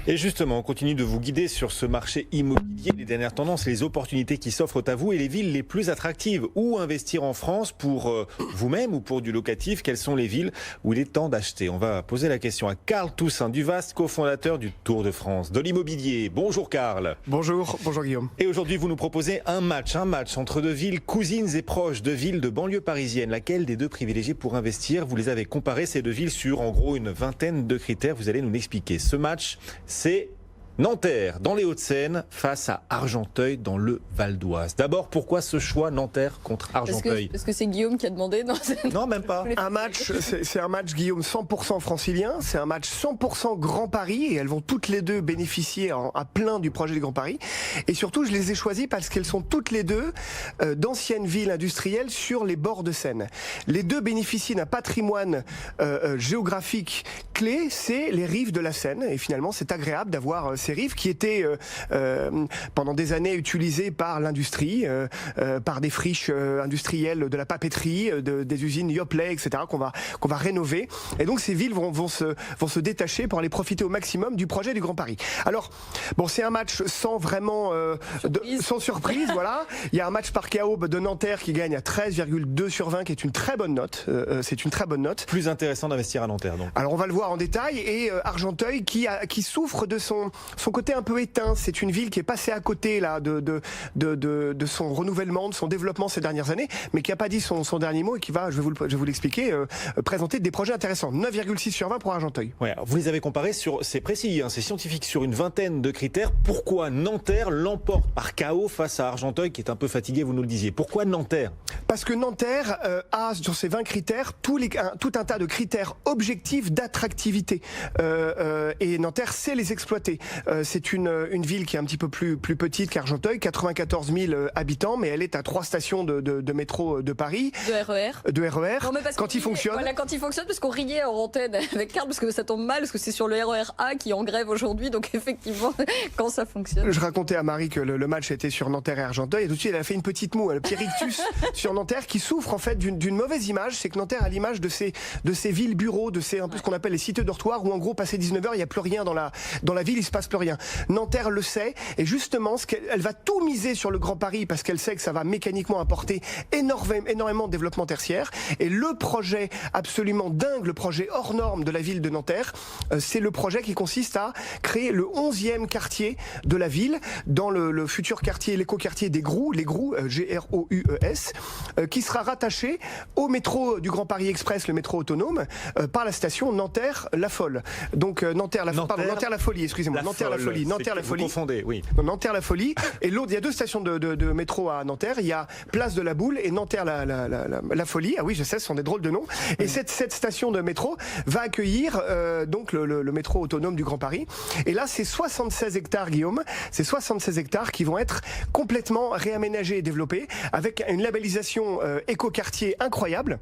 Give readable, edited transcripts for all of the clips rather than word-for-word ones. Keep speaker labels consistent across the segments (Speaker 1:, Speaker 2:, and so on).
Speaker 1: Et justement, on continue de vous guider sur ce marché immobilier, les dernières tendances, les opportunités qui s'offrent à vous et les villes les plus attractives. Où investir en France pour vous-même ou pour du locatif? Quelles sont les villes où il est temps d'acheter? On va poser la question à Carl Toussaint Duvast, cofondateur du Tour de France de l'immobilier. Bonjour Carl.
Speaker 2: Bonjour Guillaume.
Speaker 1: Et aujourd'hui, vous nous proposez un match entre deux villes cousines et proches, deux villes de banlieue parisienne. Laquelle des deux privilégiée pour investir? Vous les avez comparées, ces deux villes, sur en gros une vingtaine de critères. Vous allez nous l'expliquer. Ce match, c'est Nanterre, dans les Hauts-de-Seine, face à Argenteuil, dans le Val d'Oise. D'abord, pourquoi ce choix Nanterre contre Argenteuil?
Speaker 3: Parce que c'est Guillaume qui a demandé.
Speaker 1: Non, même pas.
Speaker 2: C'est un match, Guillaume, 100% francilien. C'est un match 100% Grand Paris. Et elles vont toutes les deux bénéficier à plein du projet du Grand Paris. Et surtout, je les ai choisies parce qu'elles sont toutes les deux d'anciennes villes industrielles sur les bords de Seine. Les deux bénéficient d'un patrimoine géographique clé, c'est les rives de la Seine. Et finalement, c'est agréable d'avoir ces rives qui étaient pendant des années utilisées par l'industrie, par des friches industrielles de la papeterie, des usines Yoplait, etc. qu'on va rénover. Et donc ces villes vont se détacher pour aller profiter au maximum du projet du Grand Paris. Alors bon, c'est un match sans vraiment sans surprise, voilà. Il y a un match par KO de Nanterre qui gagne à 13,2 sur 20, qui est une très bonne note. C'est une très bonne note.
Speaker 1: Plus intéressant d'investir à Nanterre, donc.
Speaker 2: Alors on va le voir en détail. Et Argenteuil qui souffre de son côté un peu éteint. C'est une ville qui est passée à côté là de son renouvellement, de son développement ces dernières années, mais qui n'a pas dit son dernier mot et qui va, je vais vous l'expliquer, présenter des projets intéressants. 9,6 sur 20 pour Argenteuil.
Speaker 1: Ouais, vous les avez comparés c'est précis, hein, c'est scientifique, sur une vingtaine de critères. Pourquoi Nanterre l'emporte par KO face à Argenteuil, qui est un peu fatigué, vous nous le disiez? Pourquoi Nanterre?
Speaker 2: Parce que Nanterre a sur ces 20 critères tout un tas de critères objectifs d'attractivité. Et Nanterre sait les exploiter. C'est une ville qui est un petit peu plus petite qu'Argenteuil, 94 000 habitants, mais elle est à 3 stations de métro de Paris.
Speaker 3: De RER.
Speaker 2: Non, quand il fonctionne.
Speaker 3: Voilà, quand il fonctionne, parce qu'on riait en antenne avec Carl, parce que ça tombe mal, parce que c'est sur le RER A qui est en grève aujourd'hui, donc effectivement, quand ça fonctionne.
Speaker 2: Je racontais à Marie que le match était sur Nanterre et Argenteuil, et tout de suite elle a fait une petite moue, le petit rictus sur Nanterre, qui souffre en fait d'une mauvaise image. C'est que Nanterre a l'image de ces villes bureaux, de ces un peu ce qu'on appelle les cités dortoirs, où en gros passé 19h, il n'y a plus rien dans la ville, il se passe plus rien. Nanterre le sait, et justement elle va tout miser sur le Grand Paris parce qu'elle sait que ça va mécaniquement apporter énormément de développement tertiaire. Et le projet absolument dingue, le projet hors norme de la ville de Nanterre, c'est le projet qui consiste à créer le 11e quartier de la ville dans le futur quartier, l'écoquartier des Grous, les Grous, G-R-O-U-E-S, qui sera rattaché au métro du Grand Paris Express, le métro autonome, par la station Nanterre-La Folle. Donc Nanterre-La Folie, excusez-moi. Nanterre-La Folie.
Speaker 1: Vous confondez, oui.
Speaker 2: Nanterre-La Folie. Et l'autre, il y a deux stations de métro à Nanterre. Il y a Place de la Boule et Nanterre-La Folie. Ah oui, je sais, ce sont des drôles de noms. Et cette station de métro va accueillir donc le métro autonome du Grand Paris. Et là, c'est 76 hectares, Guillaume. C'est 76 hectares qui vont être complètement réaménagés et développés avec une labellisation écoquartier incroyable.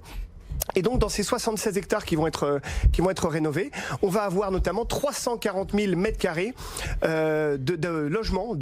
Speaker 2: Et donc dans ces 76 hectares qui vont être rénovés, on va avoir notamment 340 000 mètres carrés de logements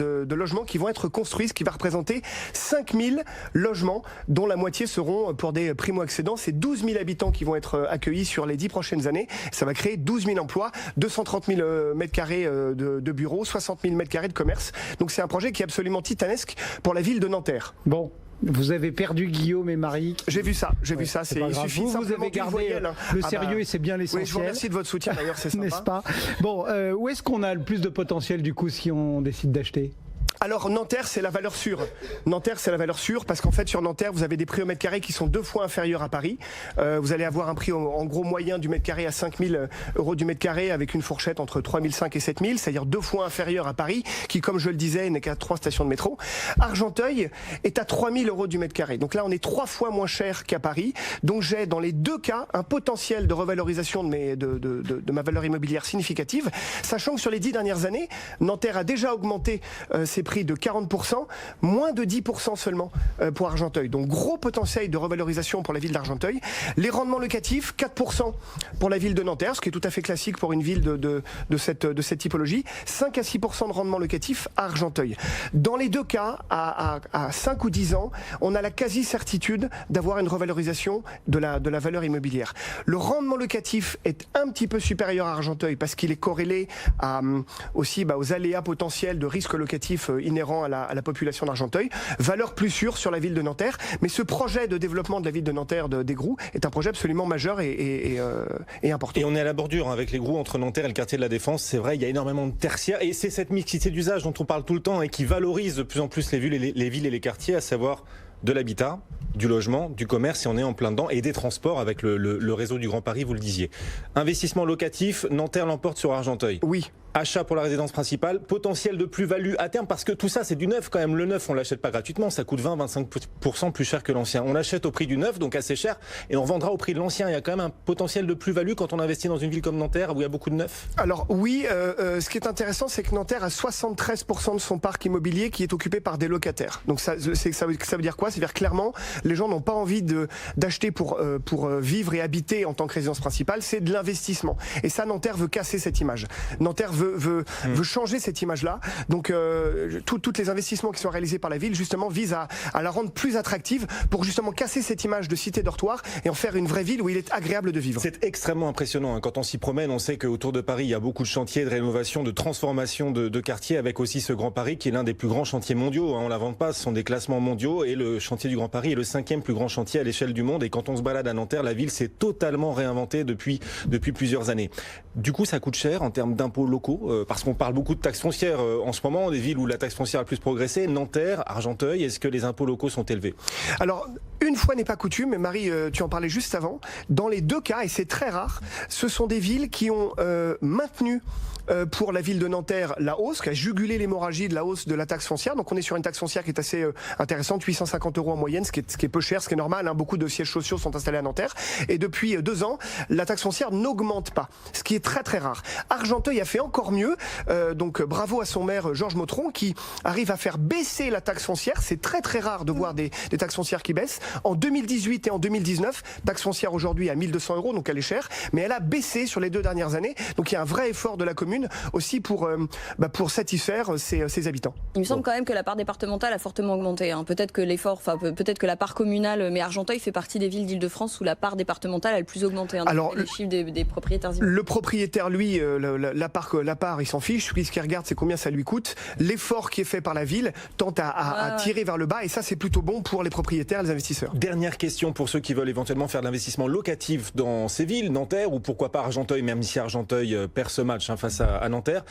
Speaker 2: qui vont être construits, ce qui va représenter 5 000 logements, dont la moitié seront pour des primo-accédants. C'est 12 000 habitants qui vont être accueillis sur les 10 prochaines années. Ça va créer 12 000 emplois, 230 000 mètres carrés de bureaux, 60 000 mètres carrés de commerce. Donc c'est un projet qui est absolument titanesque pour la ville de Nanterre.
Speaker 4: Bon. Vous avez perdu Guillaume et Marie.
Speaker 2: J'ai vu ça. Il suffit
Speaker 4: vous avez gardé le sérieux et c'est bien l'essentiel.
Speaker 2: Oui, je vous remercie de votre soutien d'ailleurs, c'est sympa.
Speaker 4: N'est-ce pas? Bon, où est-ce qu'on a le plus de potentiel du coup si on décide d'acheter?
Speaker 2: Alors Nanterre, c'est la valeur sûre. Nanterre, c'est la valeur sûre parce qu'en fait sur Nanterre, vous avez des prix au mètre carré qui sont 2 fois inférieurs à Paris. Vous allez avoir un prix en gros moyen du mètre carré à 5 000 € du mètre carré avec une fourchette entre 3 500 et 7 000, c'est-à-dire 2 fois inférieur à Paris, qui comme je le disais n'est qu'à 3 stations de métro. Argenteuil est à 3 000 € du mètre carré. Donc là, on est 3 fois moins cher qu'à Paris. Donc j'ai dans les deux cas un potentiel de revalorisation de ma valeur immobilière significative, sachant que sur les 10 dernières années, Nanterre a déjà augmenté ses prix de 40%, moins de 10% seulement pour Argenteuil. Donc gros potentiel de revalorisation pour la ville d'Argenteuil. Les rendements locatifs, 4% pour la ville de Nanterre, ce qui est tout à fait classique pour une ville de cette typologie. 5 à 6% de rendement locatif à Argenteuil. Dans les deux cas, à 5 ou 10 ans, on a la quasi-certitude d'avoir une revalorisation de la valeur immobilière. Le rendement locatif est un petit peu supérieur à Argenteuil parce qu'il est corrélé aussi aux aléas potentiels de risques locatifs inhérents à la population d'Argenteuil. Valeur plus sûre sur la ville de Nanterre. Mais ce projet de développement de la ville de Nanterre d'Aigrou est un projet absolument majeur et important.
Speaker 1: Et on est à la bordure avec l'Aigrou entre Nanterre et le quartier de la Défense. C'est vrai, il y a énormément de tertiaires. Et c'est cette mixité d'usage dont on parle tout le temps et qui valorise de plus en plus les villes et les quartiers, à savoir de l'habitat, du logement, du commerce, et on est en plein dedans, et des transports avec le réseau du Grand Paris, vous le disiez. Investissement locatif, Nanterre l'emporte sur Argenteuil.
Speaker 2: Oui.
Speaker 1: Achat pour la résidence principale, potentiel de plus-value à terme, parce que tout ça c'est du neuf quand même. Le neuf on l'achète pas gratuitement, ça coûte 20-25% plus cher que l'ancien. On l'achète au prix du neuf, donc assez cher, et on vendra au prix de l'ancien. Il y a quand même un potentiel de plus-value quand on investit dans une ville comme Nanterre où il y a beaucoup de neuf.
Speaker 2: Alors oui, ce qui est intéressant, c'est que Nanterre a 73% de son parc immobilier qui est occupé par des locataires. Donc ça veut dire quoi? C'est-à-dire clairement, les gens n'ont pas envie d'acheter pour vivre et habiter en tant que résidence principale, c'est de l'investissement. Et ça, Nanterre veut casser cette image. Nanterre veut changer cette image-là. Donc tous les investissements qui sont réalisés par la ville justement visent à la rendre plus attractive pour justement casser cette image de cité dortoir et en faire une vraie ville où il est agréable de vivre.
Speaker 1: C'est extrêmement impressionnant, hein. Quand on s'y promène, on sait qu'autour de Paris, il y a beaucoup de chantiers de rénovation, de transformation de quartiers, avec aussi ce Grand Paris qui est l'un des plus grands chantiers mondiaux, hein. On l'invente pas, ce sont des classements mondiaux, et le chantier du Grand Paris est le 5e plus grand chantier à l'échelle du monde. Et quand on se balade à Nanterre, la ville s'est totalement réinventée depuis plusieurs années. Du coup, ça coûte cher en termes d'impôts locaux, parce qu'on parle beaucoup de taxes foncières en ce moment, des villes où la taxe foncière a le plus progressé. Nanterre, Argenteuil, est-ce que les impôts locaux sont élevés?
Speaker 2: Alors, une fois n'est pas coutume, mais Marie, tu en parlais juste avant, dans les deux cas, et c'est très rare, ce sont des villes qui ont maintenu pour la ville de Nanterre la hausse, qui a jugulé l'hémorragie de la hausse de la taxe foncière. Donc on est sur une taxe foncière qui est assez intéressante, 850 € en moyenne, ce qui est peu cher, ce qui est normal, hein. Beaucoup de sièges sociaux sont installés à Nanterre. Et depuis 2 ans, la taxe foncière n'augmente pas, ce qui est très très rare. Argenteuil a fait encore mieux, donc bravo à son maire Georges Motron qui arrive à faire baisser la taxe foncière. C'est très très rare de voir des taxes foncières qui baissent. En 2018 et en 2019, taxe foncière aujourd'hui à 1 200 €, donc elle est chère, mais elle a baissé sur les 2 dernières années. Donc il y a un vrai effort de la commune aussi pour satisfaire ses habitants.
Speaker 3: Il me semble quand même que la part départementale a fortement augmenté, hein. Peut-être que peut-être que la part communale, mais Argenteuil fait partie des villes d'Île-de-France où la part départementale a le plus augmenté, hein. Alors les chiffres des propriétaires immobiliers.
Speaker 2: Le propriétaire, lui, la part, il s'en fiche. Lui, ce qu'il regarde, c'est combien ça lui coûte. L'effort qui est fait par la ville tente à tirer vers le bas, et ça, c'est plutôt bon pour les propriétaires, les investisseurs.
Speaker 1: Dernière question pour ceux qui veulent éventuellement faire de l'investissement locatif dans ces villes, Nanterre ou pourquoi pas Argenteuil, même si Argenteuil perd ce match face à Nanterre.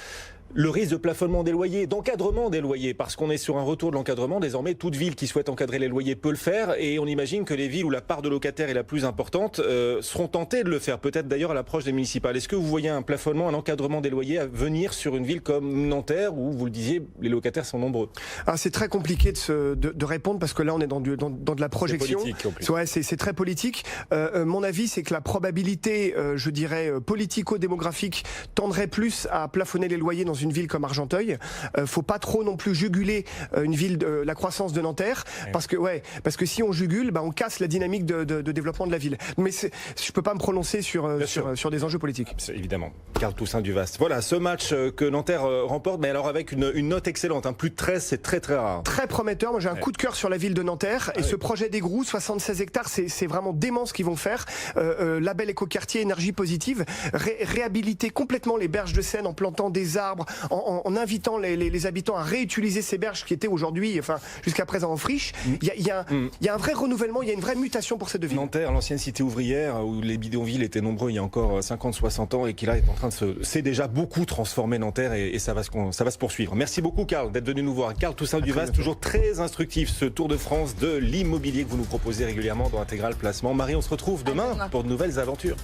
Speaker 1: Le risque de plafonnement des loyers, d'encadrement des loyers, parce qu'on est sur un retour de l'encadrement. Désormais, toute ville qui souhaite encadrer les loyers peut le faire, et on imagine que les villes où la part de locataires est la plus importante seront tentées de le faire, peut-être d'ailleurs à l'approche des municipales. Est-ce que vous voyez un plafonnement, un encadrement des loyers à venir sur une ville comme Nanterre, où, vous le disiez, les locataires sont nombreux?
Speaker 2: C'est très compliqué de répondre, parce que là, on est dans de la projection.
Speaker 1: C'est politique, en plus.
Speaker 2: Ouais, c'est très politique. Mon avis, c'est que la probabilité, je dirais, politico-démographique tendrait plus à plafonner les loyers dans une ville comme Argenteuil. Faut pas trop non plus juguler la croissance de Nanterre, parce que si on jugule, on casse la dynamique de développement de la ville. Mais je peux pas me prononcer sur des enjeux politiques.
Speaker 1: Évidemment. Carl Toussaint Duvast. Voilà, ce match que Nanterre remporte, mais alors avec une note excellente, plus de 13, c'est très très rare.
Speaker 2: Très prometteur. Moi, j'ai un coup de cœur sur la ville de Nanterre, et ce projet d'Aigrou, 76 hectares, c'est vraiment dément ce qu'ils vont faire. Label écoquartier, énergie positive, réhabiliter complètement les berges de Seine en plantant des arbres, en invitant les habitants à réutiliser ces berges qui étaient aujourd'hui, jusqu'à présent en friche. Il y a un vrai renouvellement, il y a une vraie mutation pour ces deux villes.
Speaker 1: Nanterre, l'ancienne cité ouvrière, où les bidonvilles étaient nombreux il y a encore 50-60 ans, et qui là est en train de c'est déjà beaucoup transformé Nanterre, et ça va se poursuivre. Merci beaucoup Carl d'être venu nous voir. Carl Toussaint Duvast, toujours très instructif, ce Tour de France de l'immobilier que vous nous proposez régulièrement dans Intégral Placement. Marie, on se retrouve demain pour de nouvelles aventures.